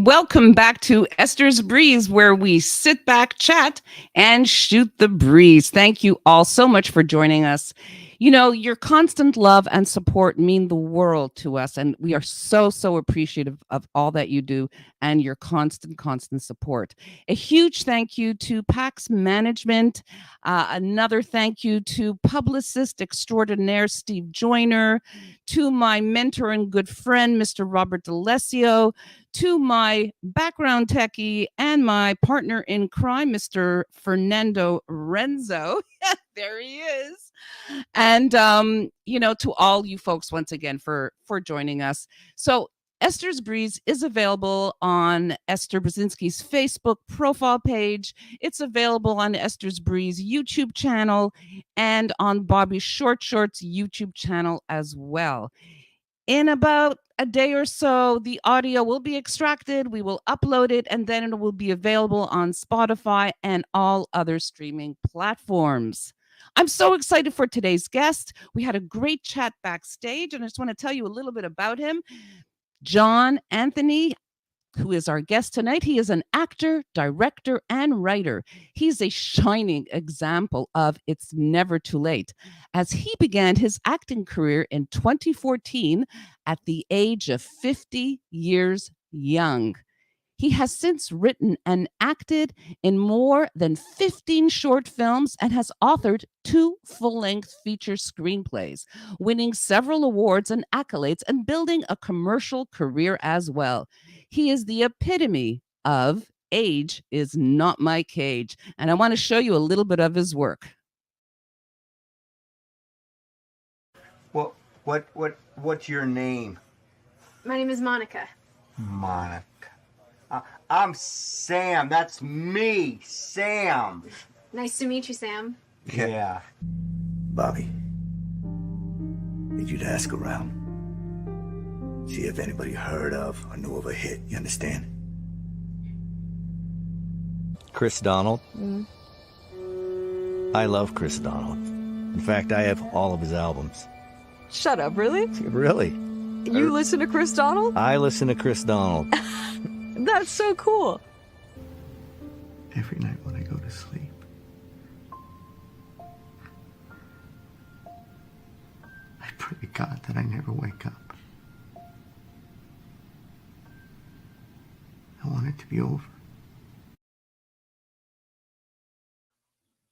Welcome back to Esther's Breeze, where we sit back, chat, and shoot the breeze. Thank you all so much for joining us. You know, your constant love and support mean the world to us, and we are so appreciative of all that you do and your constant support. A huge thank you to PAX management. Another thank you to publicist extraordinaire Steve Joyner, to my mentor and good friend, Mr. Robert D'Alessio, to my background techie and my partner in crime, Mr. Fernando Renzo. There he is. And to all you folks once again for joining us. So Esther's Breeze is available on Esther Brzezinski's Facebook profile page. It's available on Esther's Breeze YouTube channel and on Bobby Short's YouTube channel as well. In about a day or so, the audio will be extracted, we will upload it, and then it will be available on Spotify and all other streaming platforms. I'm so excited for today's guest. We had a great chat backstage, and I just want to tell you a little bit about him. John Anthony, who is our guest tonight. He is an actor, director, and writer. He's a shining example of it's never too late, as he began his acting career in 2014 at the age of 50 years young. He has since written and acted in more than 15 short films and has authored 2 full-length feature screenplays, winning several awards and accolades and building a commercial career as well. He is the epitome of age is not my cage, and I want to show you a little bit of his work. What's your name? My name is Monica. Monica. I'm Sam. That's me, Sam. Nice to meet you, Sam. Yeah. Bobby, need you to ask around. See if anybody heard of or knew of a hit, you understand? Chris Donald. I love Chris Donald. In fact, I have all of his albums. Shut up, really? Really? You listen to Chris Donald? I listen to Chris Donald. That's so cool. Every night when I go to sleep, I pray to God that I never wake up. I want it to be over.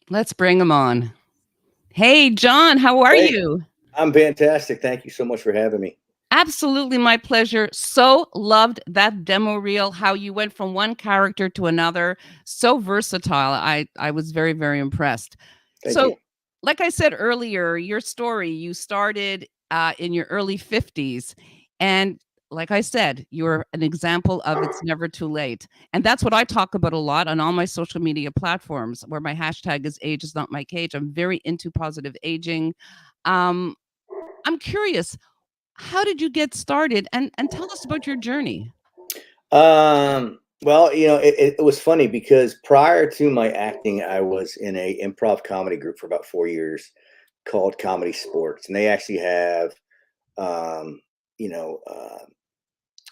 Let's bring him on. Hey, John, how are you? I'm fantastic. Thank you so much for having me. Absolutely my pleasure. So loved that demo reel, how you went from one character to another. So versatile. I was very impressed. Thank you. Like I said earlier, your story, you started in your early 50s. And like I said, you're an example of it's never too late. And that's what I talk about a lot on all my social media platforms, where my hashtag is age is not my cage. I'm very into positive aging. I'm curious, how did you get started? And tell us about your journey. Well, it was funny because prior to my acting, I was in a improv comedy group for about 4 years called Comedy Sportz. And they actually have,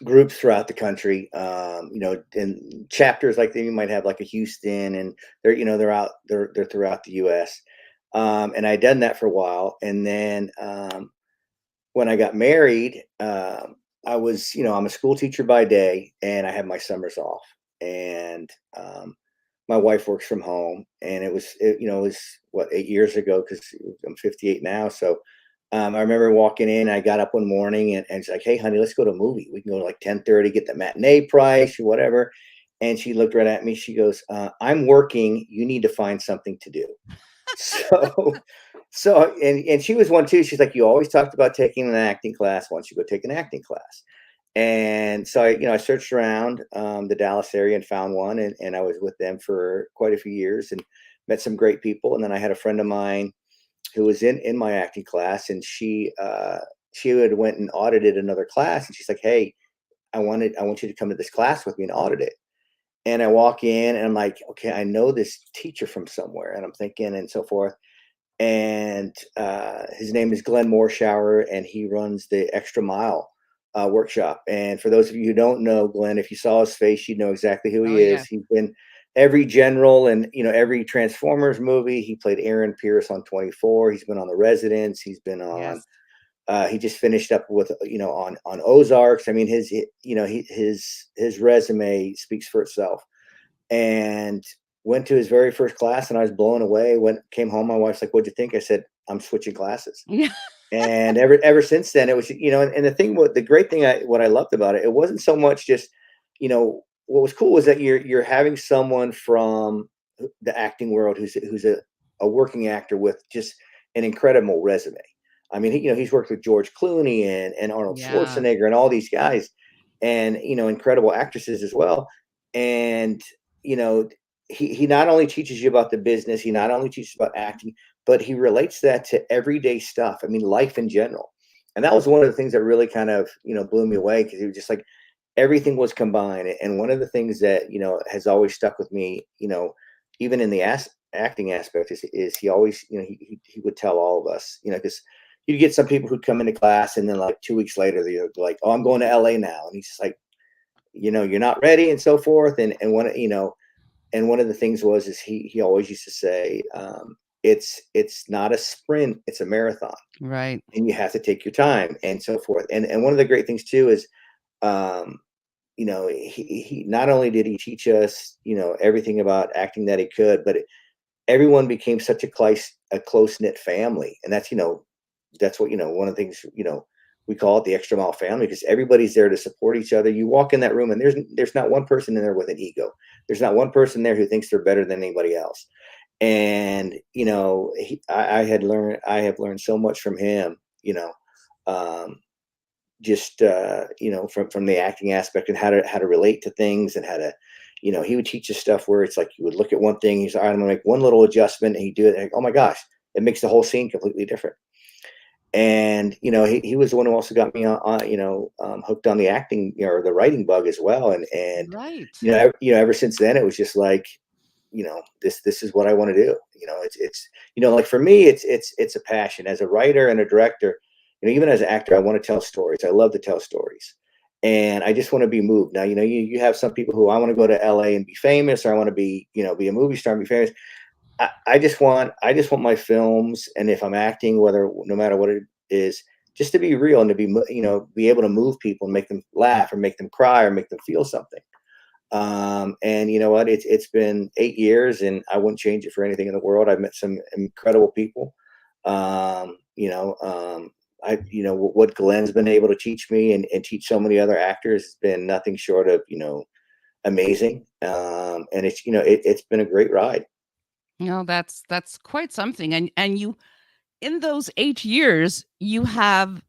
groups throughout the country, in chapters like you might have like a Houston, and they're throughout the US. And I'd done that for a while. And then, when I got married, I was, I'm a school teacher by day and I had my summers off, and, my wife works from home, and it was what, 8 years ago, cause I'm 58 now. So, I remember walking in, I got up one morning and she's like, "Hey honey, let's go to a movie. We can go to like 10:30, get the matinee price or whatever." And she looked right at me. She goes, "I'm working. You need to find something to do." And she was one too. She's like, "You always talked about taking an acting class. Why don't you go take an acting class?" And so I searched around the Dallas area and found one, and I was with them for quite a few years and met some great people. And then I had a friend of mine who was in my acting class, and she had went and audited another class, and she's like, "Hey, I want you to come to this class with me and audit it." And I walk in and I'm like, "Okay, I know this teacher from somewhere," and I'm thinking and so forth. And his name is Glenn Morshower, and he runs the Extra Mile workshop. And for those of you who don't know Glenn, if you saw his face, you'd know exactly who he Oh, is. yeah. He's been every general and every Transformers movie. He played Aaron Pierce on 24. He's been on The Residents. He's been on. Yes. He just finished up with on Ozarks. I mean, his resume speaks for itself. And went to his very first class, and I was blown away. Came home, my wife's like, "What'd you think?" I said, "I'm switching classes." Yeah. And ever since then, it was and the great thing what I loved about it, it wasn't so much just what was cool was that you're having someone from the acting world who's a working actor with just an incredible resume. I mean, he's worked with George Clooney and Arnold Yeah. Schwarzenegger and all these guys, and incredible actresses as well. And he not only teaches you about the business, he not only teaches about acting, but he relates that to everyday stuff. I mean, life in general. And that was one of the things that really kind of blew me away, because he was just like, everything was combined. And one of the things that has always stuck with me, even in the acting aspect, is he always he would tell all of us, because you'd get some people who'd come into class, and then like 2 weeks later they're like, "Oh, I'm going to LA now," and he's just like, "You're not ready," and so forth. And one of the things is he always used to say, it's not a sprint, it's a marathon, Right. and you have to take your time and so forth. And one of the great things too is, he not only did he teach us, everything about acting that he could, but everyone became such a close knit family. And that's what, one of the things, we call it the extra mile family, because everybody's there to support each other. You walk in that room and there's not one person in there with an ego. There's not one person there who thinks they're better than anybody else. And, I have learned so much from him, just, from the acting aspect, and how to relate to things, and how to, he would teach us stuff where it's like, you would look at one thing, he's like, "All right, I'm gonna make one little adjustment," and he'd do it. And, oh my gosh, it makes the whole scene completely different. And he was the one who also got me on hooked on the acting or the writing bug as well. And Right. ever since then, it was just like, this is what I want to do. It's like for me, it's a passion as a writer and a director. Even as an actor, I want to tell stories. I love to tell stories, and I just want to be moved. Now, you have some people who, I want to go to LA and be famous, or I want to be a movie star and be famous. I just want my films, and if I'm acting, no matter what it is, just to be real, and to be be able to move people and make them laugh, or make them cry, or make them feel something. And you know what? It's been 8 years, and I wouldn't change it for anything in the world. I've met some incredible people. What Glenn's been able to teach me and teach so many other actors has been nothing short of amazing. And it's been a great ride. That's quite something. And you, in those 8 years, you have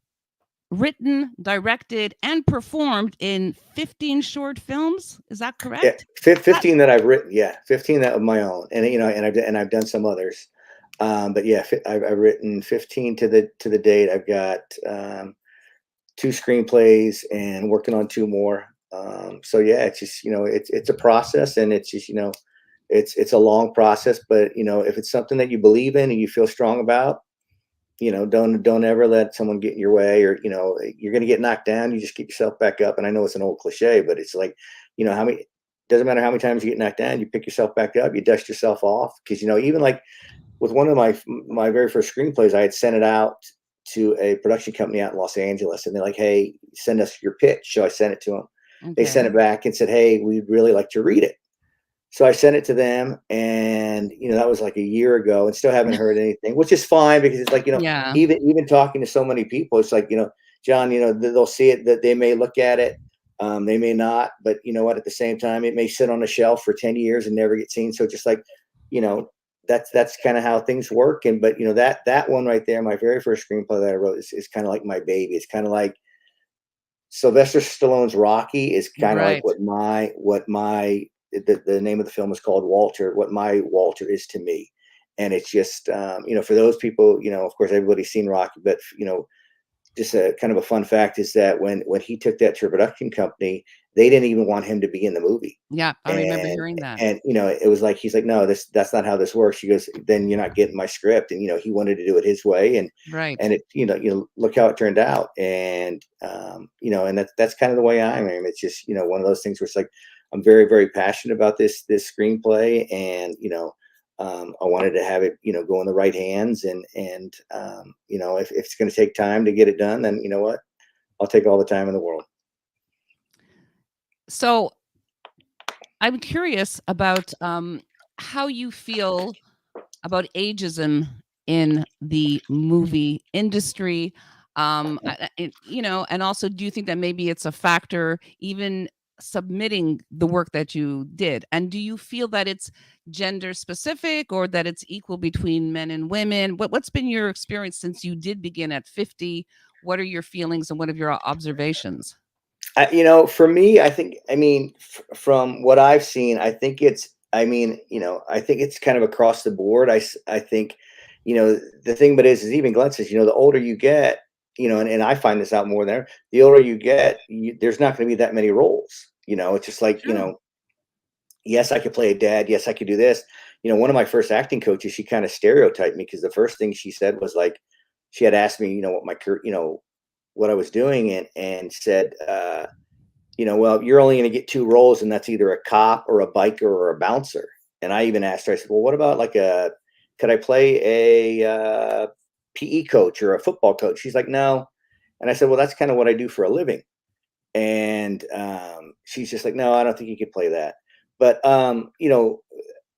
written, directed, and performed in 15 short films. Is that correct? Yeah, 15 that I've written. Yeah, 15 that of my own, and I've done some others. But yeah, I've written 15 to the date. I've got 2 screenplays and working on 2 more. So yeah, it's just it's a process, and it's just it's a long process. But if it's something that you believe in and you feel strong about, don't ever let someone get in your way, or you're going to get knocked down. You just get yourself back up. And I know it's an old cliche, but it's like doesn't matter how many times you get knocked down, you pick yourself back up, you dust yourself off. Because even like with one of my very first screenplays, I had sent it out to a production company out in Los Angeles, and they're like, "Hey, send us your pitch." So I sent it to them. Okay. They sent it back and said, "Hey, we'd really like to read it." So I sent it to them, and that was like a year ago, and still haven't heard anything, which is fine, because it's like Yeah. even talking to so many people, it's like John, they'll see it, that they may look at it, they may not, but what, at the same time, it may sit on a shelf for 10 years and never get seen. So just like that's kind of how things work. And but that one right there, my very first screenplay that I wrote, is kind of like my baby. It's kind of like Sylvester Stallone's Rocky is kind of Right. like the name of the film is called Walter, what my Walter is to me. And it's just, for those people, of course, everybody's seen Rocky, but, just a kind of a fun fact is that when he took that to a production company, they didn't even want him to be in the movie. Yeah, I remember hearing that. And, it was like, he's like, no, that's not how this works. She goes, then you're not getting my script. And, he wanted to do it his way. And Right. it, look how it turned out. And, and that's kind of the way I am. It's just, one of those things where it's like, I'm very, very passionate about this screenplay. And, I wanted to have it, go in the right hands. And if it's going to take time to get it done, then you know what? I'll take all the time in the world. So I'm curious about how you feel about ageism in the movie industry. And also, do you think that maybe it's a factor even submitting the work that you did? And do you feel that it's gender specific or that it's equal between men and women? What's been your experience since you did begin at 50? What are your feelings and what are your observations? For me, I think, from what I've seen, I think it's, I think it's kind of across the board. I think, the thing but is even Glenn says, the older you get, and I find this out more than ever, the older you get, there's not going to be that many roles. It's just like, yes, I could play a dad. Yes, I could do this. One of my first acting coaches, she kind of stereotyped me because the first thing she said was like, she had asked me, what my career, what I was doing and said, well, you're only going to get 2 roles, and that's either a cop or a biker or a bouncer. And I even asked her, I said, well, what about could I play a PE coach or a football coach? She's like, no. And I said, well, that's kind of what I do for a living. And she's just like, no, I don't think you could play that. But,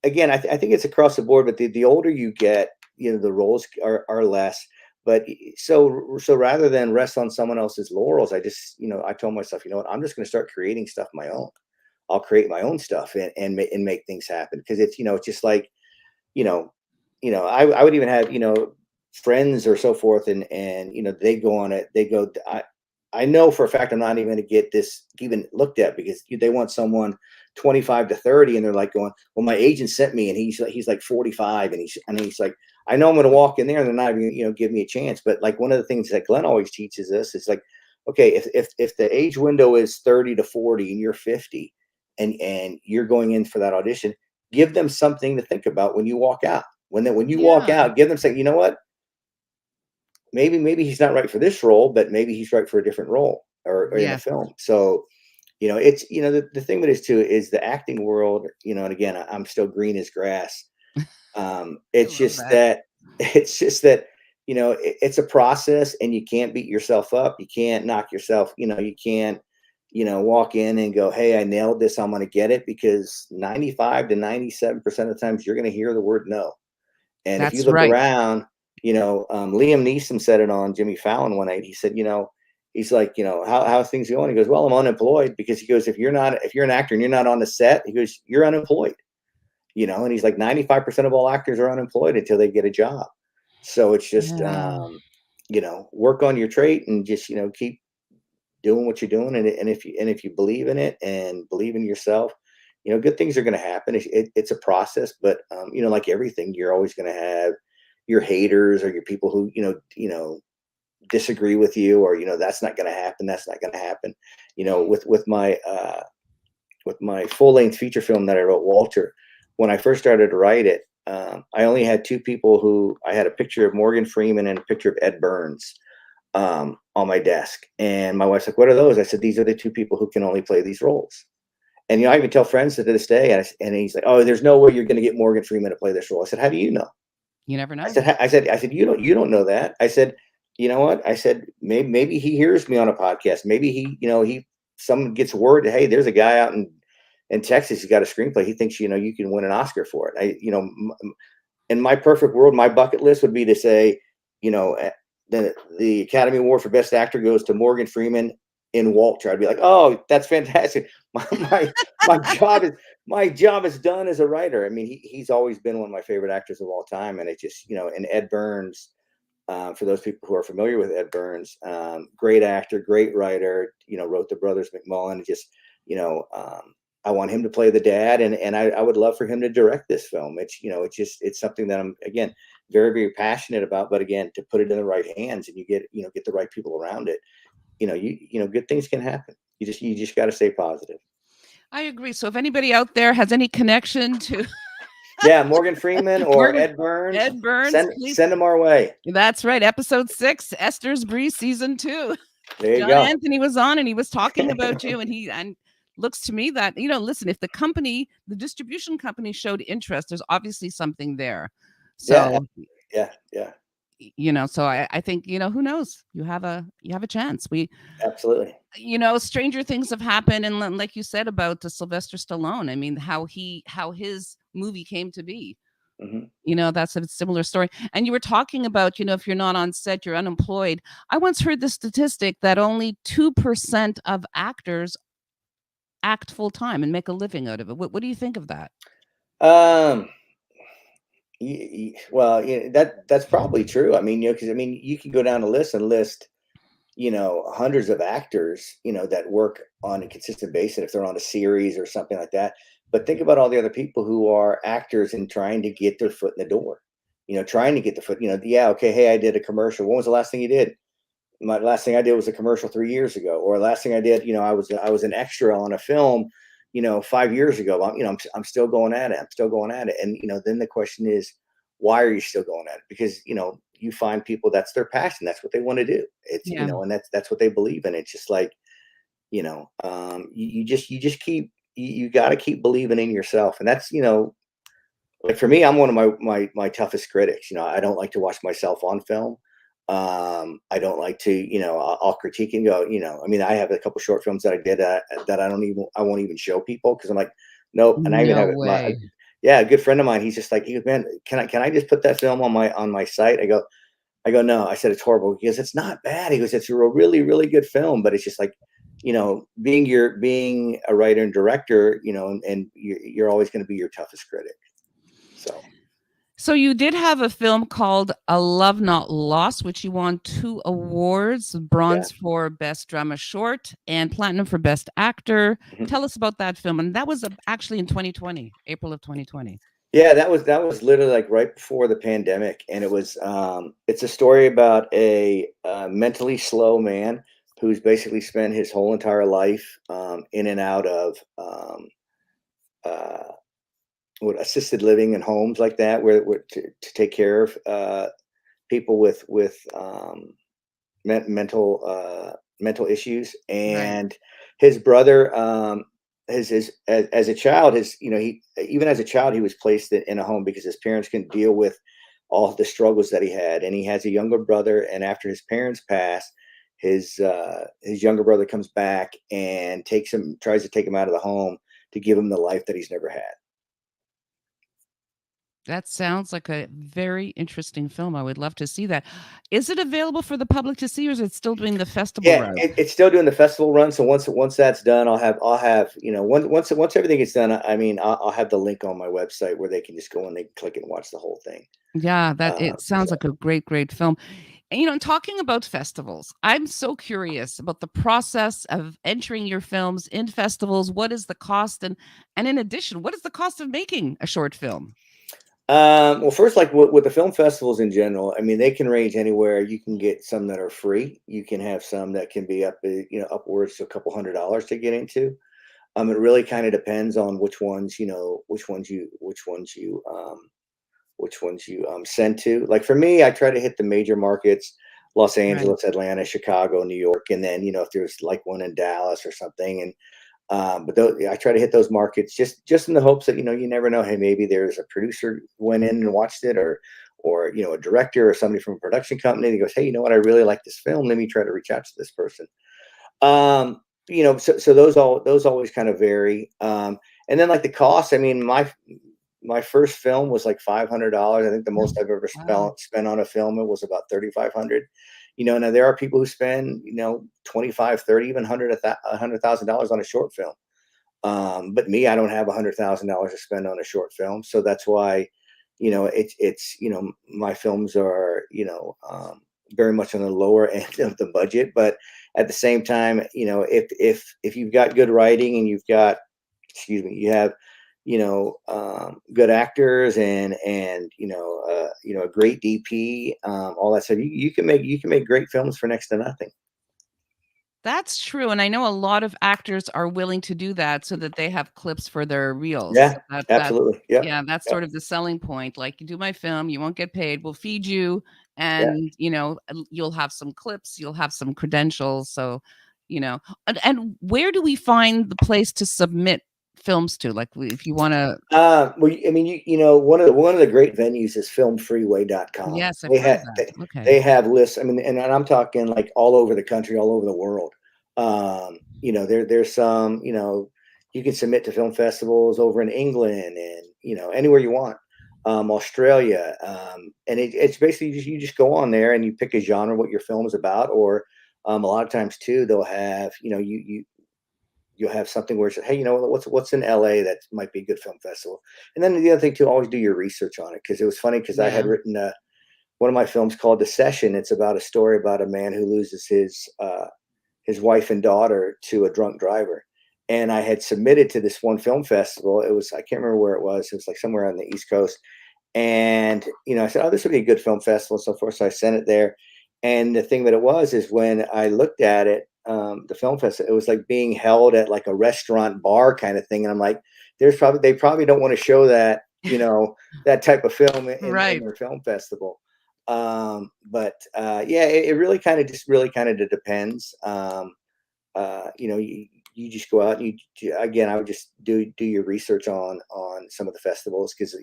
again, I think it's across the board, but the older you get, the roles are less. But so rather than rest on someone else's laurels, I just, I told myself, you know what, I'm just going to start creating stuff of my own. I'll create my own stuff and make things happen. Because it's, it's just like, I would even have, friends or so forth. And, they go on it. They go, I know for a fact I'm not even going to get this even looked at because they want someone 25 to 30. And they're like going, well, my agent sent me and he's like 45. And he's like, I know I'm going to walk in there and they're not even, give me a chance. But like one of the things that Glenn always teaches us is like, okay, if the age window is 30 to 40 and you're 50 and you're going in for that audition, give them something to think about when you walk out. When you walk out, give them something, you know what? Maybe he's not right for this role, but maybe he's right for a different role or in a film. So, it's, the thing that is too, is the acting world, and again, I'm still green as grass. It's just that it's a process and you can't beat yourself up. You can't knock yourself, you can't, walk in and go, hey, I nailed this, I'm going to get it, because 95 to 97% of the times you're going to hear the word no. And if you look around, Liam Neeson said it on Jimmy Fallon one night. He said, he's like, how's things going? He goes, well, I'm unemployed, because he goes, if you're an actor and you're not on the set, he goes, you're unemployed. And he's like 95% of all actors are unemployed until they get a job. So it's just, work on your trait and just, keep doing what you're doing. And if you believe in it and believe in yourself, good things are going to happen. It's a process, but, like everything, you're always going to have your haters or your people who, disagree with you, or, that's not going to happen. That's not going to happen. With my full length feature film that I wrote, Walter, when I first started to write it, I only had 2 people who I had a picture of Morgan Freeman and a picture of Ed Burns on my desk. And my wife's like, what are those? I said, these are the 2 people who can only play these roles. And, I even tell friends to this day, and he's like, oh, there's no way you're going to get Morgan Freeman to play this role. I said, how do you know? You never know. I said, you don't know that. I said, you know what? I said, maybe he hears me on a podcast. Maybe someone gets word that, hey, there's a guy out in Texas, he's got a screenplay. He thinks, you can win an Oscar for it. In my perfect world, my bucket list would be to say, the Academy Award for Best Actor goes to Morgan Freeman in Walter. I'd be like, oh, that's fantastic. My job is done as a writer. I mean, he's always been one of my favorite actors of all time. And it just, and Ed Burns, for those people who are familiar with Ed Burns, great actor, great writer, wrote The Brothers McMullen. Just, I want him to play the dad, and I would love for him to direct this film. It's something that I'm, again, very, very passionate about, but again, to put it in the right hands and you get the right people around it, good things can happen. You just got to stay positive. I agree. So if anybody out there has any connection to Yeah, Morgan Freeman or Morgan- Ed Burns, Ed Burns, please. send them our way. That's right. Episode 6, Esther's Breeze, season 2. There you John go. Anthony was on and he was talking about you, and looks to me that, listen, if the distribution company showed interest, there's obviously something there. So Yeah. so I think, who knows? You have a chance. Absolutely. Stranger things have happened, and like you said about Sylvester Stallone, I mean, how his movie came to be. That's a similar story. And you were talking about, if you're not on set, you're unemployed. I once heard the statistic that only 2% of actors act full time and make a living out of it. What do you think of that? Well, that's probably true. I mean, because you can go down a list and list, hundreds of actors, that work on a consistent basis if they're on a series or something like that. But think about all the other people who are actors and trying to get their foot in the door, trying to get the foot, yeah. Okay. Hey, I did a commercial. When was the last thing you did? My last thing I did was a commercial 3 years ago, or last thing I did, I was an extra on a film, 5 years ago. I'm still going at it. And, then the question is, why are you still going at it? Because, you find people, that's their passion. That's what they want to do. It's, and that's what they believe in. It's just like, you got to keep believing in yourself. And that's, like for me, I'm one of my toughest critics. I don't like to watch myself on film. I don't like to, I'll critique and go, I have a couple short films that I did that I won't even show people. Cause I'm like, nope. And I even have a good friend of mine. He's just like, man, can I just put that film on my site? I go, no. I said, it's horrible. Because it's not bad. He goes, it's a really, really good film, but it's just like, being a writer and director, and you're always going to be your toughest critic. So you did have a film called A Love Not Lost, which you won 2 awards, bronze for Best Drama Short and platinum for Best Actor. Tell us about that film. And that was actually in 2020, April of 2020. Yeah, that was literally like right before the pandemic. And it was, it's a story about a mentally slow man who's basically spent his whole entire life in and out of assisted living and homes like that, where to take care of people with mental issues. And his brother, as a child, even as a child, he was placed in a home because his parents couldn't deal with all the struggles that he had. And he has a younger brother, and after his parents pass, his younger brother comes back and tries to take him out of the home to give him the life that he's never had. That sounds like a very interesting film. I would love to see that. Is it available for the public to see, or is it still doing the festival run? It's still doing the festival run. So once that's done, I'll have once everything gets done, I'll have the link on my website where they can just go and they click and watch the whole thing. Yeah, it sounds like a great film. And talking about festivals, I'm so curious about the process of entering your films in festivals. What is the cost, and in addition, what is the cost of making a short film? Well, first, like with the film festivals in general, they can range anywhere. You can get some that are free. You can have some that can be upwards to a couple $100s to get into. It really kind of depends on which ones you send to. Like for me, I try to hit the major markets: Los Angeles, Atlanta, Chicago, New York, and then if there's like one in Dallas or something, and but I try to hit those markets just in the hopes that, you never know. Hey, maybe there's a producer went in and watched it, or a director or somebody from a production company that goes, hey, you know what? I really like this film. Let me try to reach out to this person. So those always kind of vary. And then like the cost, my first film was like $500. I think the most I've ever spent on a film, it was about $3,500. Now there are people who spend, 25, 30, even $100,000 on a short film. But me, I don't have $100,000 to spend on a short film. So that's why, it's my films are, very much on the lower end of the budget. But at the same time, if you've got good writing and you have, good actors and a great DP, all that stuff, you can make great films for next to nothing. That's true, and I know a lot of actors are willing to do that so that they have clips for their reels. Yeah, So that absolutely. Yep. yeah, that's Yep. sort of the selling point. Like, you do my film, you won't get paid, we'll feed you, Yeah. and you'll have some clips, you'll have some credentials. So, and where do we find the place to submit films to? Like, if you want to, Well, I mean, one of the great venues is filmfreeway.com. yes, I've heard of that. Okay, They have lists. I mean, and I'm talking like all over the country, all over the world. There's some, you can submit to film festivals over in England and, anywhere you want. Australia. And it's basically you just go on there and you pick a genre, what your film is about, or a lot of times too, they'll have, you'll have something where it's, hey, what's in LA that might be a good film festival. And then the other thing too, always do your research on it. Cause it was funny because I had yeah, written one of my films called The Session. It's about a story about a man who loses his wife and daughter to a drunk driver. And I had submitted to this one film festival. It was, I can't remember where it was. It was like somewhere on the East Coast. And, I said, oh, this would be a good film festival and so forth. So I sent it there. And the thing that it was is when I looked at it, the film festival, it was like being held at like a restaurant bar kind of thing. And I'm like, they probably don't want to show that, that type of film in right. their film festival. Yeah, it really kind of depends. You just go out and again, I would just do your research on some of the festivals. Cause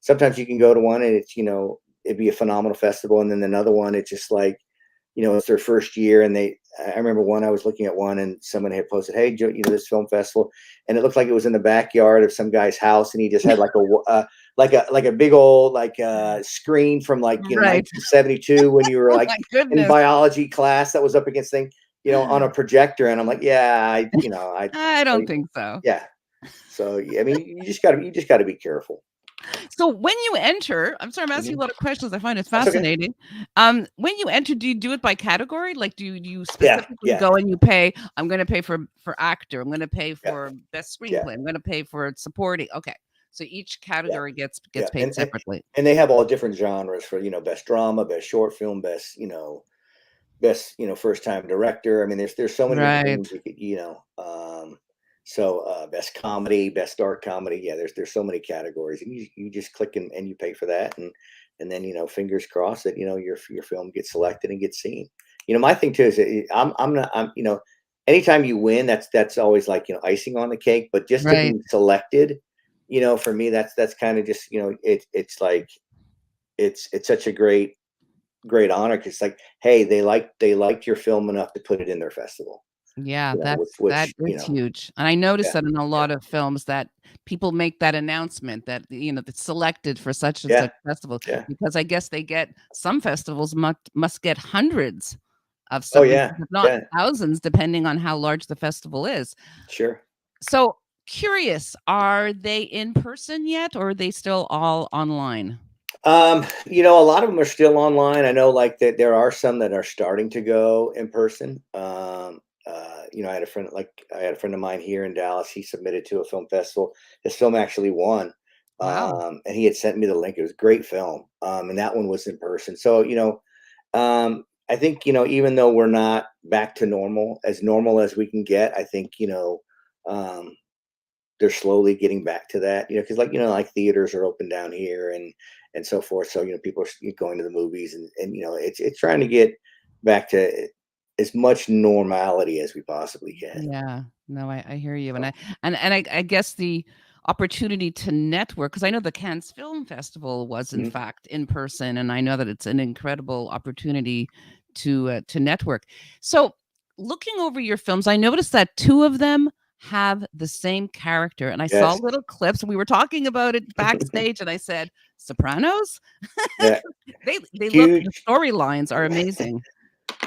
sometimes you can go to one and it's, it'd be a phenomenal festival. And then another one, it's just like, it's their first year. And I remember I was looking at one and someone had posted, hey, Joe, this film festival. And it looked like it was in the backyard of some guy's house. And he just had like a big old, screen from Right. 1972 when you were Oh like my in goodness. biology class that was up against thing, on a projector. And I'm like, yeah, I don't think so. yeah. So, I mean, you just gotta be careful. So when you enter, I'm sorry, I'm asking you a lot of questions. I find it That's okay. fascinating. When you enter, do you do it by category? Like, do you Yeah, specifically yeah. go and you pay? I'm going to pay for actor. I'm going to pay Yeah. for best Yeah. screenplay. I'm going to pay for supporting. Okay, so each category gets Yeah. paid separately. And they have all different genres for, best drama, best short film, best, first time director. I mean, there's so many different Right. things you could, best comedy, best dark comedy. Yeah, there's so many categories, and you just click and you pay for that, and then fingers crossed that your film gets selected and gets seen. My thing too is I'm anytime you win, that's always like icing on the cake, but just to Right. be selected, for me that's kind of just it's like it's such a great honor because like, hey, they liked your film enough to put it in their festival. Yeah, that Which is huge. And I noticed yeah, that in a yeah, lot of films that people make that announcement that, that's selected for such and yeah, such festival, yeah. because I guess some festivals must get hundreds of Oh submissions, yeah, if not yeah, thousands, depending on how large the festival is. sure. So curious, are they in person yet, or are they still all online? A lot of them are still online. I know like that there are some that are starting to go in person. I had a friend of mine here in Dallas. He submitted to a film festival. His film actually won. Wow. And he had sent me the link. It was a great film. And that one was in person. So, I think, even though we're not back to normal as we can get, I think, um, they're slowly getting back to that, because like theaters are open down here and so forth. So, people are going to the movies and it's trying to get back to as much normality as we possibly can. Yeah. No, I hear you. And So, I guess the opportunity to network, because I know the Cannes Film Festival was in mhm. fact in person, and I know that it's an incredible opportunity to network. So looking over your films, I noticed that two of them have the same character. And I saw Yes. little clips. We were talking about it backstage, and I said, Sopranos? Yeah. They look, Huge, the storylines are amazing.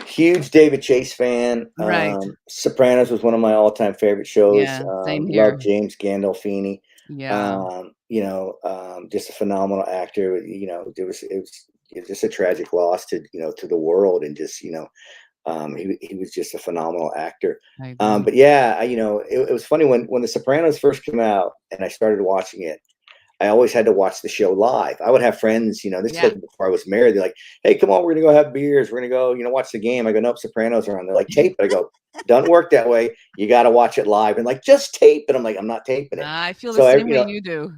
huge David Chase fan. Right. Sopranos was one of my all-time favorite shows. Yeah, same Love here. James Gandolfini. Yeah. Just a phenomenal actor. It was just a tragic loss to the world, and just he was just a phenomenal actor. I agree. But yeah, it was funny when The Sopranos first came out and I started watching it. I always had to watch the show live. I would have friends, this is Yeah. like before I was married. They're like, "Hey, come on, we're gonna go have beers. We're gonna go, watch the game." I go, "Nope, Sopranos are on." They're like, "Tape it." I go, "Doesn't work that way. You got to watch it live." And like, "Just tape it." I'm like, "I'm not taping it." I feel the So same way you do.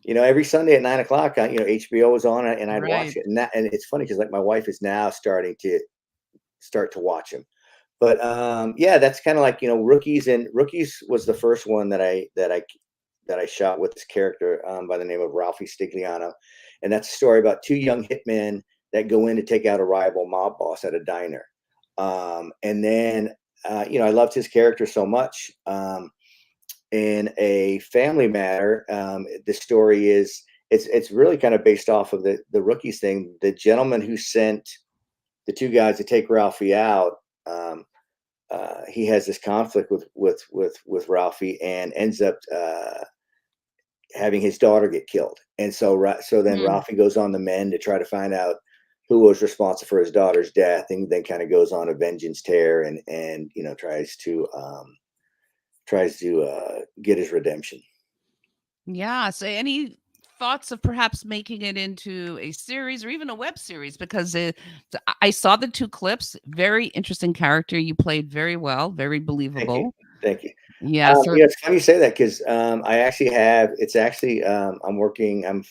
every Sunday at 9 o'clock, HBO was on it, and I'd Right. watch it. And it's funny because like my wife is now starting to watch them. But yeah, that's kind of like Rookies, and Rookies was the first one that I shot with this character by the name of Ralphie Stigliano, and that's a story about two young hitmen that go in to take out a rival mob boss at a diner. And then I loved his character so much. In a family matter, the story is it's really kind of based off of the Rookies thing. The gentleman who sent the two guys to take Ralphie out, he has this conflict with Ralphie and ends up having his daughter get killed. And so then Ralphie goes on the mend to try to find out who was responsible for his daughter's death, and then kind of goes on a vengeance tear and tries to get his redemption. Yeah. So, any thoughts of perhaps making it into a series or even a web series? Because I saw the 2 clips. Very interesting character. You played very well. Very believable. Thank you. Yeah. So, It's funny you say that because I actually have. It's actually I'm working. I'm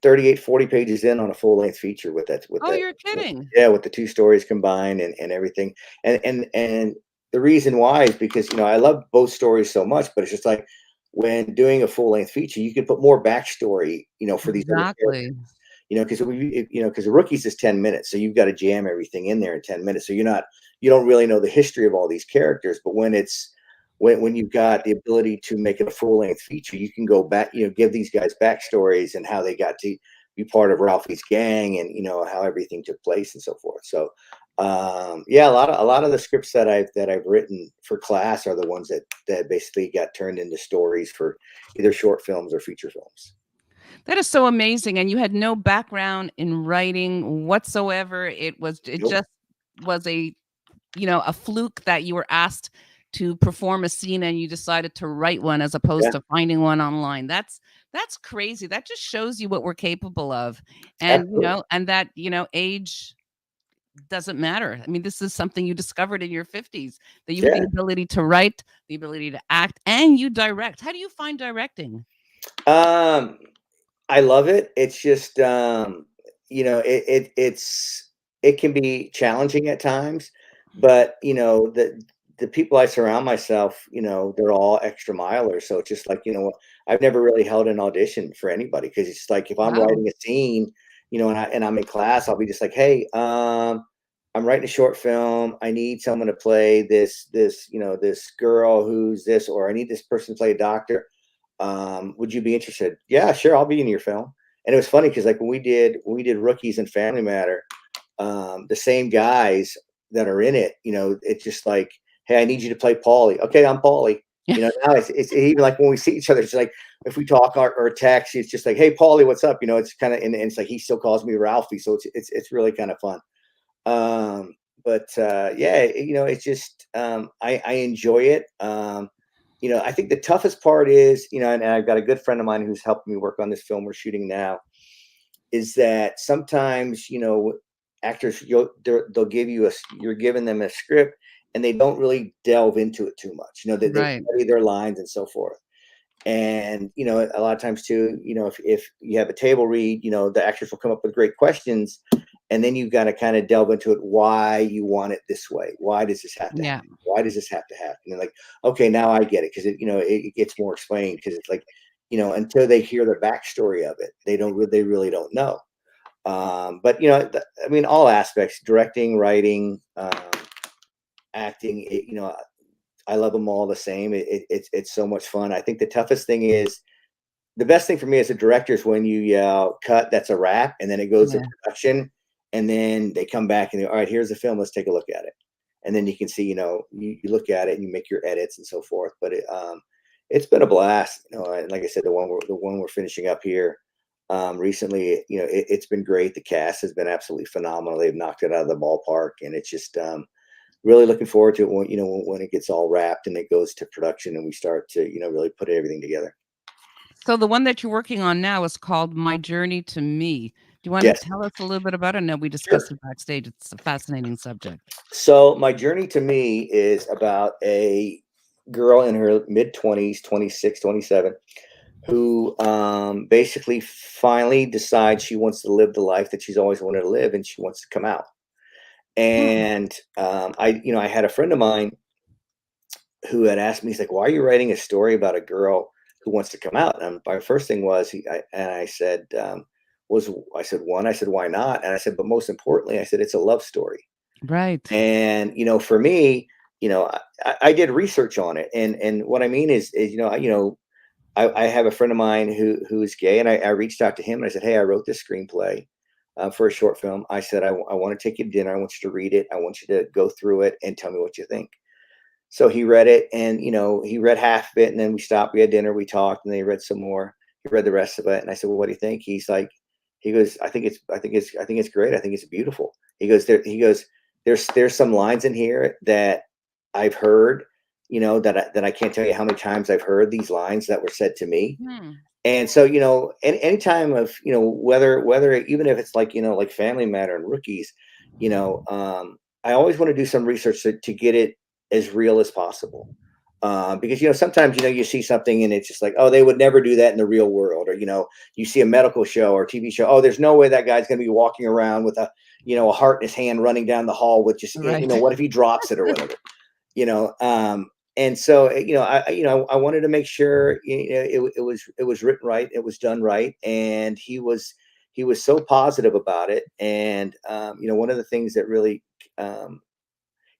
38, 40 pages in on a full length feature with that. oh, you're kidding. With the 2 stories combined and everything. And the reason why is because I love both stories so much, but it's just like when doing a full length feature, you can put more backstory, for these other characters. Exactly. Because the Rookies is 10 minutes, so you've got to jam everything in there in 10 minutes. So you don't really know the history of all these characters, but when you've got the ability to make it a full length feature, you can go back, give these guys backstories and how they got to be part of Ralphie's gang, and how everything took place and so forth. So yeah, a lot of the scripts that I've written for class are the ones that basically got turned into stories for either short films or feature films. That is so amazing. And you had no background in writing whatsoever. It Nope. just was a fluke that you were asked to perform a scene and you decided to write one as opposed Yeah, to finding one online. That's crazy. That just shows you what we're capable of. And absolutely. and that, age doesn't matter. I mean, this is something you discovered in your 50s, that you had the Yeah. ability to write, the ability to act, and you direct. How do you find directing? Um, I love it. It's just it can be challenging at times, but the people I surround myself, they're all extra milers. So it's just like, I've never really held an audition for anybody because it's just like if I'm Wow. writing a scene, and I'm in class, I'll be just like, "Hey, I'm writing a short film. I need someone to play this girl who's this, or I need this person to play a doctor. Would you be interested?" "Yeah, sure, I'll be in your film." And it was funny because like when we did Rookies and Family Matter, the same guys that are in it, it's just like, "Hey, I need you to play Paulie." "Okay, I'm Paulie." Now it's even like when we see each other, it's like if we talk or text, it's just like, "Hey, Paulie, what's up?" It's kind of, and it's like he still calls me Ralphie, so it's really kind of fun. But yeah, it's just I enjoy it. I think the toughest part is, and I've got a good friend of mine who's helping me work on this film we're shooting now, is that sometimes, actors, they'll give you you're giving them a script and they don't really delve into it too much. They Right. study their lines and so forth. And, a lot of times too, if you have a table read, the actors will come up with great questions, and then you've got to kind of delve into it, why you want it this way. Why does this have to Yeah. happen? Why does this have to happen? And like, okay, now I get it. Cause it gets more explained, because it's like, until they hear the backstory of it, they really don't know. But I mean, all aspects, directing, writing, acting, I love them all the same. It's so much fun. I think the toughest thing is, the best thing for me as a director is when you yell cut, that's a wrap, and then it goes to Yeah. production, and then they come back and all right, here's the film, let's take a look at it. And then you can see, you look at it and you make your edits and so forth. But it's been a blast. And like I said, the one we're finishing up here recently, it's been great. The cast has been absolutely phenomenal. They've knocked it out of the ballpark, and it's just really looking forward to it when it gets all wrapped and it goes to production and we start to really put everything together. So the one that you're working on now is called My Journey to Me. Do you want Yes. to tell us a little bit about it? No, we Sure. discussed it backstage. It's a fascinating subject. So my journey to me is about a girl in her mid 20s, 26, 27, who basically finally decides she wants to live the life that she's always wanted to live, and she wants to come out. And I had a friend of mine who had asked me, he's like, "Why are you writing a story about a girl who wants to come out?" And my first thing was, I said, why not? And I said, but most importantly, I said, it's a love story. Right. And for me, I did research on it, and what I mean is I have a friend of mine who is gay, and I reached out to him and I said, "Hey, I wrote this screenplay for a short film. I said, I want to take you to dinner. I want you to read it. I want you to go through it and tell me what you think." So he read it, and he read half of it, and then we stopped. We had dinner, we talked, and then he read some more. He read the rest of it, and I said, "Well, what do you think?" He goes, I think it's great. I think it's beautiful." He goes, there's some lines in here that I've heard, that I can't tell you how many times I've heard these lines that were said to me. And so, any time of, whether even if it's like, like Family Matter and Rookies, I always want to do some research to get it as real as possible. Because, sometimes, you see something and it's just like, oh, they would never do that in the real world. Or, you see a medical show or TV show. Oh, there's no way that guy's going to be walking around with a heart in his hand running down the hall with just, Right. what if he drops it or whatever, and so, I wanted to make sure, it was written right. It was done right. And he was so positive about it. And, one of the things that really,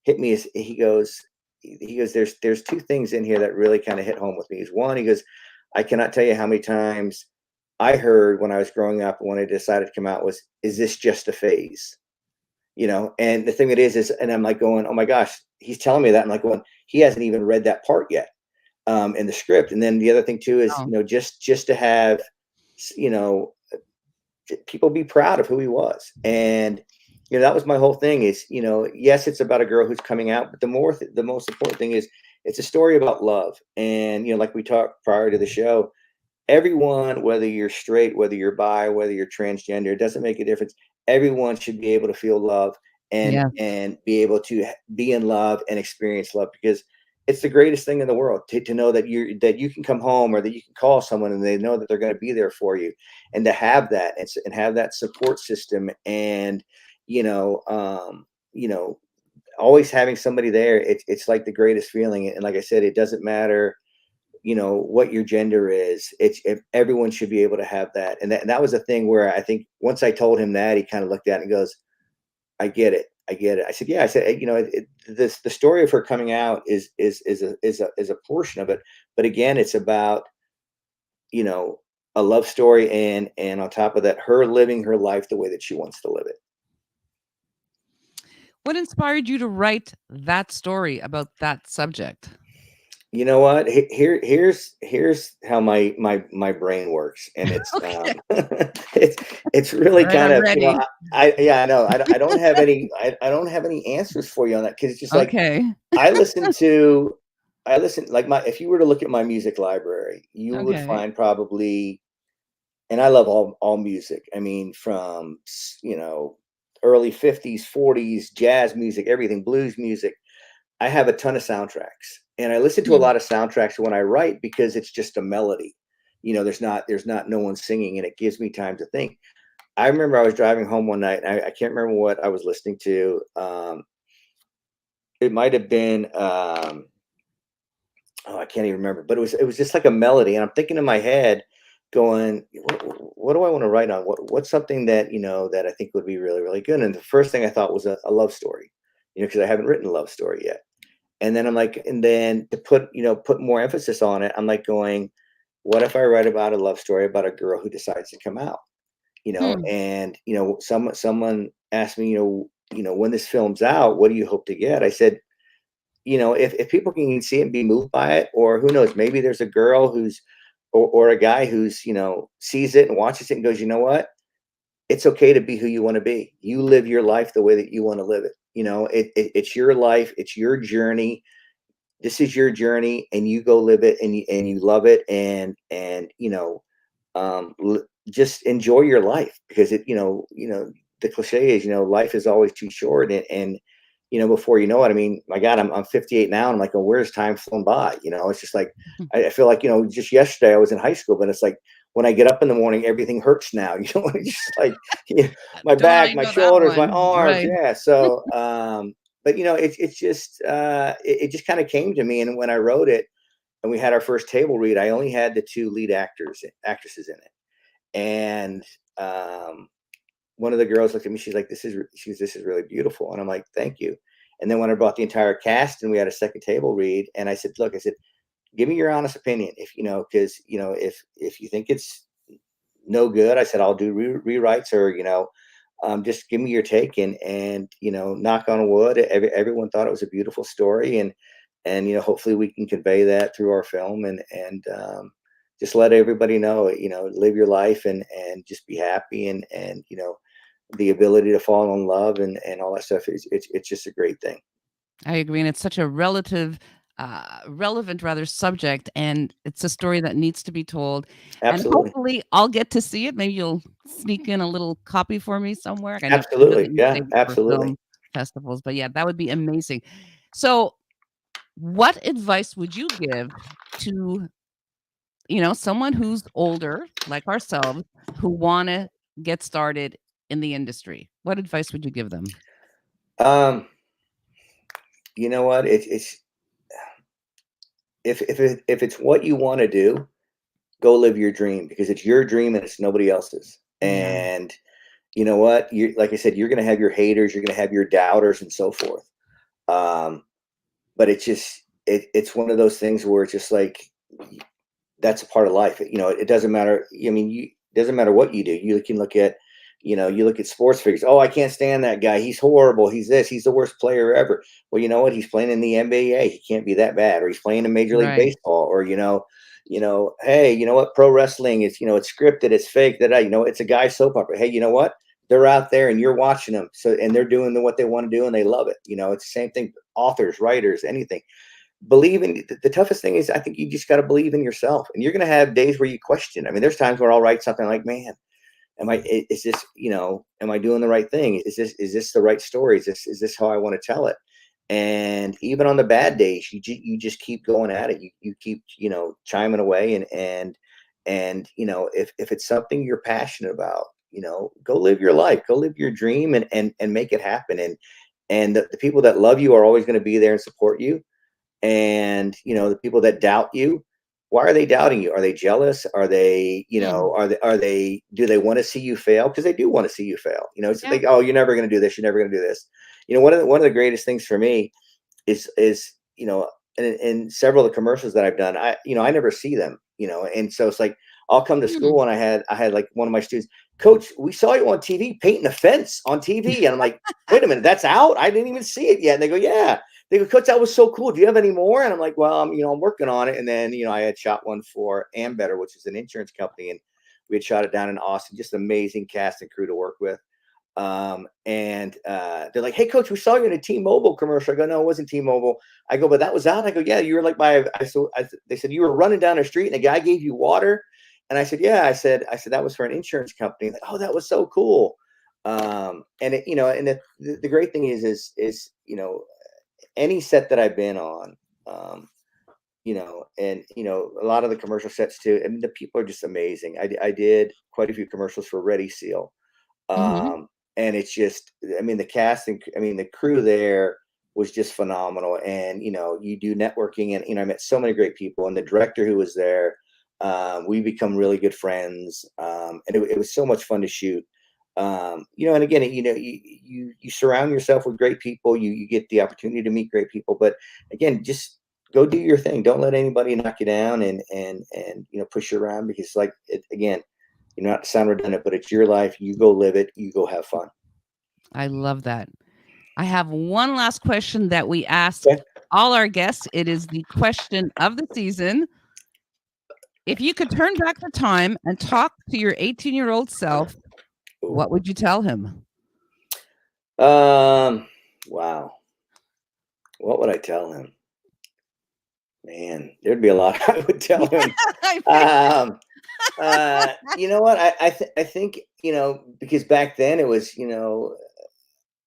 hit me is he goes, there's two things in here that really kind of hit home with me. Is one, he goes, "I cannot tell you how many times I heard when I was growing up and when I decided to come out was, is this just a phase?" And the thing that is, and I'm like going, oh my gosh, he's telling me that. I'm like going, he hasn't even read that part yet, in the script. And then the other thing too is, Oh. just to have, people be proud of who he was. And, that was my whole thing is, yes, it's about a girl who's coming out, but the most important thing is it's a story about love. And, like we talked prior to the show, everyone, whether you're straight, whether you're bi, whether you're transgender, it doesn't make a difference. Everyone should be able to feel love and Yeah. and be able to be in love and experience love, because it's the greatest thing in the world to know that you can come home, or that you can call someone and they know that they're going to be there for you, and to have that and have that support system, and always having somebody there. It's like the greatest feeling. And like I said, it doesn't matter what your gender is. Everyone should be able to have that. And that was a thing where I think once I told him that, he kind of looked at it and goes, I get it. I said, yeah. I said, the story of her coming out is a portion of it, but again, it's about a love story, and on top of that, her living her life the way that she wants to live it. What inspired you to write that story about that subject? You know what? Here's how my brain works, and it's Okay. it's really All right, kind I'm of, ready. I know I don't have any I don't have any answers for you on that, because it's just like Okay. I listen like if you were to look at my music library, you would Okay. find probably, and I love all music. I mean, from early 50s, 40s, jazz music, everything, blues music. I have a ton of soundtracks, and I listen to a lot of soundtracks when I write, because it's just a melody. There's not no one singing, and it gives me time to think. I remember I was driving home one night, and I can't remember what I was listening to. It might have been, I can't even remember, but it was just like a melody, and I'm thinking in my head, going, what do I want to write on? What's something that that I think would be really, really good? And the first thing I thought was a love story, because I haven't written a love story yet. And then I'm like, and then to put more emphasis on it, I'm like going, what if I write about a love story about a girl who decides to come out? And someone asked me, when this film's out, what do you hope to get? I said, if people can see it and be moved by it, or who knows, maybe there's a girl or a guy who's, sees it and watches it and goes, you know what? It's okay to be who you want to be. You live your life the way that you want to live it. It's your life. It's your journey. this is your journey, and you go live it, and you love it, and just enjoy your life, because the cliche is, life is always too short, and before you know it, I mean, my God, I'm 58 now, and I'm like, oh, where's time flown by? It's just like, I feel like, just yesterday I was in high school, but it's like, when I get up in the morning, everything hurts now. It's just like, my back, my shoulders, my arms. Right. Yeah. So, but it's just, it just kind of came to me. And when I wrote it and we had our first table read, I only had the 2 lead actresses in it. And, one of the girls looked at me, she's like, this is really beautiful. And I'm like, thank you. And then when I brought the entire cast and we had a second table read, and I said, look, give me your honest opinion. If, because, if you think it's no good, I said, I'll do rewrites, or, just give me your take, and, knock on wood. Everyone thought it was a beautiful story, and, hopefully we can convey that through our film, and just let everybody know, live your life, and just be happy, and, the ability to fall in love, and all that stuff it's just a great thing. I agree. And it's such a relevant rather subject. And it's a story that needs to be told. Absolutely. And hopefully I'll get to see it. Maybe you'll sneak in a little copy for me somewhere. I know Absolutely. you Yeah, save it for absolutely. film festivals, but yeah, that would be amazing. So what advice would you give to, someone who's older, like ourselves, who want to get started in the industry? What advice would you give them? You know what? It's if it's what you want to do, go live your dream, because it's your dream and it's nobody else's. Yeah. And you know what? You, like I said, you're going to have your haters, you're going to have your doubters, and so forth. But it's just it's one of those things where it's just like, that's a part of life. It doesn't matter. I mean, it doesn't matter what you do. You can look at, you look at sports figures. Oh, I can't stand that guy. He's horrible. He's the worst player ever. Well, you know what? He's playing in the NBA. He can't be that bad. Or he's playing in Major League Right. Baseball. Or, hey, you know what? Pro wrestling is, it's scripted. It's fake. It's a guy soap opera. Hey, you know what? They're out there and you're watching them. So, and they're doing what they want to do and they love it. It's the same thing. Authors, writers, anything. Believe in the toughest thing is, I think you just got to believe in yourself, and you're going to have days where you question. I mean, there's times where I'll write something like, man, is this, am I doing the right thing? Is this the right story? Is this how I want to tell it? And even on the bad days, you just keep going at it. You keep, chiming away, and if it's something you're passionate about, go live your life, go live your dream, and make it happen. And the people that love you are always going to be there and support you. And the people that doubt you, why are they doubting you? Are they jealous? Are they, are they do they want to see you fail? Because they do want to see you fail. It's like, oh, you're never going to do this. You're never going to do this. One of the greatest things for me is in several of the commercials that I've done, I never see them, and so it's like, I'll come to school, and I had like one of my students, Coach, we saw you on TV painting a fence on TV. And I'm like, wait a minute, that's out? I didn't even see it yet. And they go, yeah. They go, Coach, that was so cool. Do you have any more? And I'm like, well, I'm working on it. And then, I had shot one for Ambetter, which is an insurance company. And we had shot it down in Austin, just amazing cast and crew to work with. And they're like, hey, Coach, we saw you in a T-Mobile commercial. I go, no, it wasn't T-Mobile. I go, but that was out. I go, yeah, you were like they said you were running down the street and a guy gave you water. And I said, yeah, I said, that was for an insurance company. Like, oh, that was so cool. And it, and the great thing is, any set that I've been on, and, a lot of the commercial sets too. I mean, the people are just amazing. I did quite a few commercials for Ready Seal. Mhm. And it's just, I mean, the casting, the crew there was just phenomenal. And, you do networking, and, I met so many great people, and the director who was there, we become really good friends. And it was so much fun to shoot. And again, you surround yourself with great people. You get the opportunity to meet great people, but again, just go do your thing. Don't let anybody knock you down and push you around, because again, not to sound redundant, but it's your life. You go live it. You go have fun. I love that. I have one last question that we ask Okay. all our guests. It is the question of the season. If you could turn back the time and talk to your 18-year-old self, what would you tell him? Wow. What would I tell him? Man, there'd be a lot I would tell him. I Um, you know what? I think, because back then it was,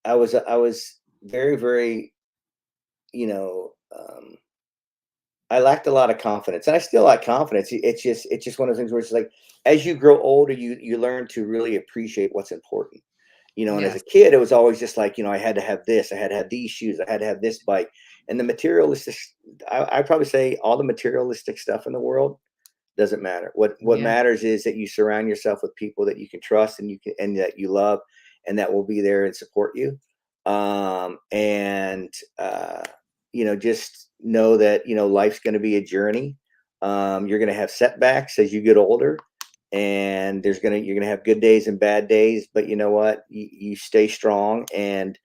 I was very, very, you know, I lacked a lot of confidence, and I still lack confidence. It's just one of those things where it's like, as you grow older, you learn to really appreciate what's important. And as a Yes. kid, it was always just like, I had to have this, I had to have these shoes, I had to have this bike, and the materialistic. I probably say all the materialistic stuff in the world doesn't matter. What Yeah. matters is that you surround yourself with people that you can trust and that you love, and that will be there and support you. And just know that life's going to be a journey. You're going to have setbacks as you get older, and you're gonna have good days and bad days. But you know what? You stay strong, and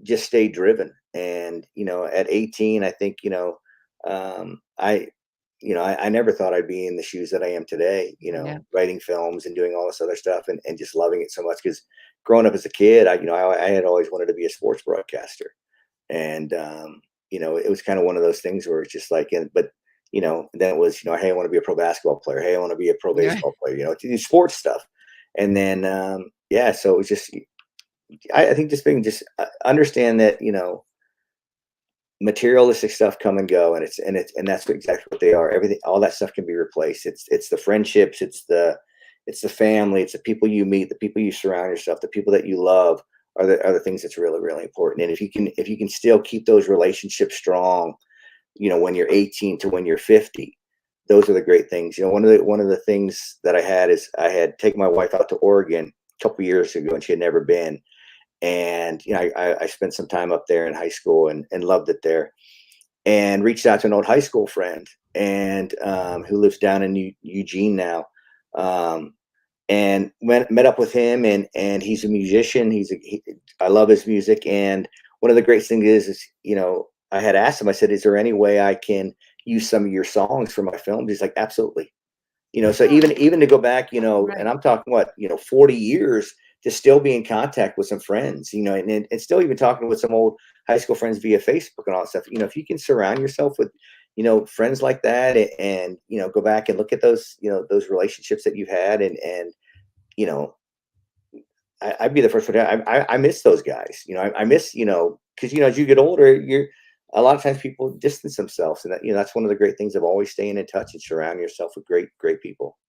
just stay driven. And at 18, I think I never thought I'd be in the shoes that I am today, Yeah. writing films and doing all this other stuff, and just loving it so much. Because growing up as a kid, I had always wanted to be a sports broadcaster. And, it was kind of one of those things where it's just like, but, then it was, hey, I want to be a pro basketball player. Hey, I want to be a pro Yeah. baseball player, to do sports stuff. And then, so it was just, I think just understand that, materialistic stuff come and go, and that's exactly what they are. Everything, all that stuff can be replaced. It's the friendships, it's the family, it's the people you meet, the people you surround yourself, the people that you love are the things that's really, really important. And if you can still keep those relationships strong, when you're 18 to when you're 50, those are the great things. One of the things that I had is I had taken my wife out to Oregon a couple years ago, and she had never been. And I spent some time up there in high school and loved it there, and reached out to an old high school friend and who lives down in Eugene now, and met up with him, and he's a musician. I love his music, and one of the great things is I had asked him. I said, "Is there any way I can use some of your songs for my films?" He's like, "Absolutely." So even to go back, Right. and I'm talking 40 years, to still be in contact with some friends, and still even talking with some old high school friends via Facebook and all that stuff. If you can surround yourself with, friends like that, and go back and look at those, those relationships that you've had, and I'd be the first one. I miss those guys. I miss, because as you get older, a lot of times people distance themselves, and that's one of the great things of always staying in touch and surround yourself with great people.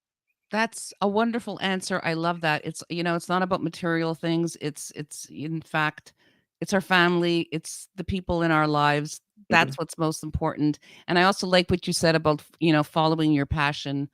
That's a wonderful answer. I love that. It's not about material things. It's in fact, it's our family, it's the people in our lives. Mhm. That's what's most important. And I also like what you said about, following your passion,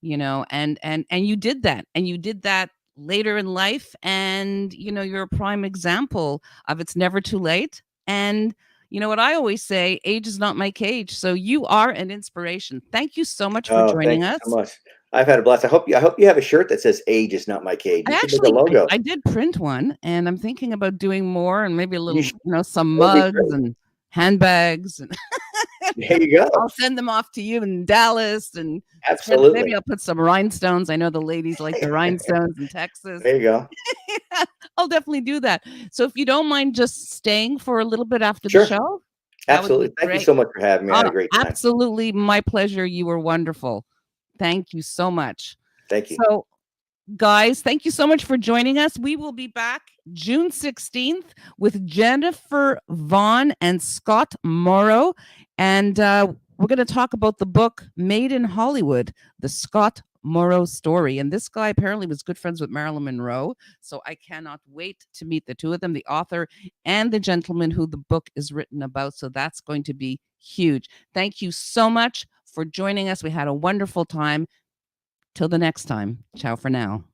and you did that. And you did that later in life, and you're a prime example of it's never too late. And what I always say, age is not my cage. So you are an inspiration. Thank you so much for Oh, joining thank you so us. much. I've had a blast. I hope you have a shirt that says "Age is not my cage." I You should make a actually I logo. I did print one, and I'm thinking about doing more, and maybe a You little, should. some That would be mugs great. and handbags, and There you go. I'll send them off to you in Dallas, and maybe Absolutely. I'll put some rhinestones. I know the ladies like the rhinestones in Texas. There you go. I'll definitely do that. So if you don't mind just staying for a little bit after the Sure. show, that would be Absolutely. Thank you great. so much for having me. I had a great time. Absolutely my pleasure. You were wonderful. Thank you so much. Thank you. So guys, thank you so much for joining us. We will be back June 16th with Jennifer Vaughn and Scott Morrow. And we're going to talk about the book Made in Hollywood, the Scott Morrow story. And this guy apparently was good friends with Marilyn Monroe. So I cannot wait to meet the two of them, the author and the gentleman who the book is written about. So that's going to be huge. Thank you so much for joining us. We had a wonderful time. Till the next time. Ciao for now.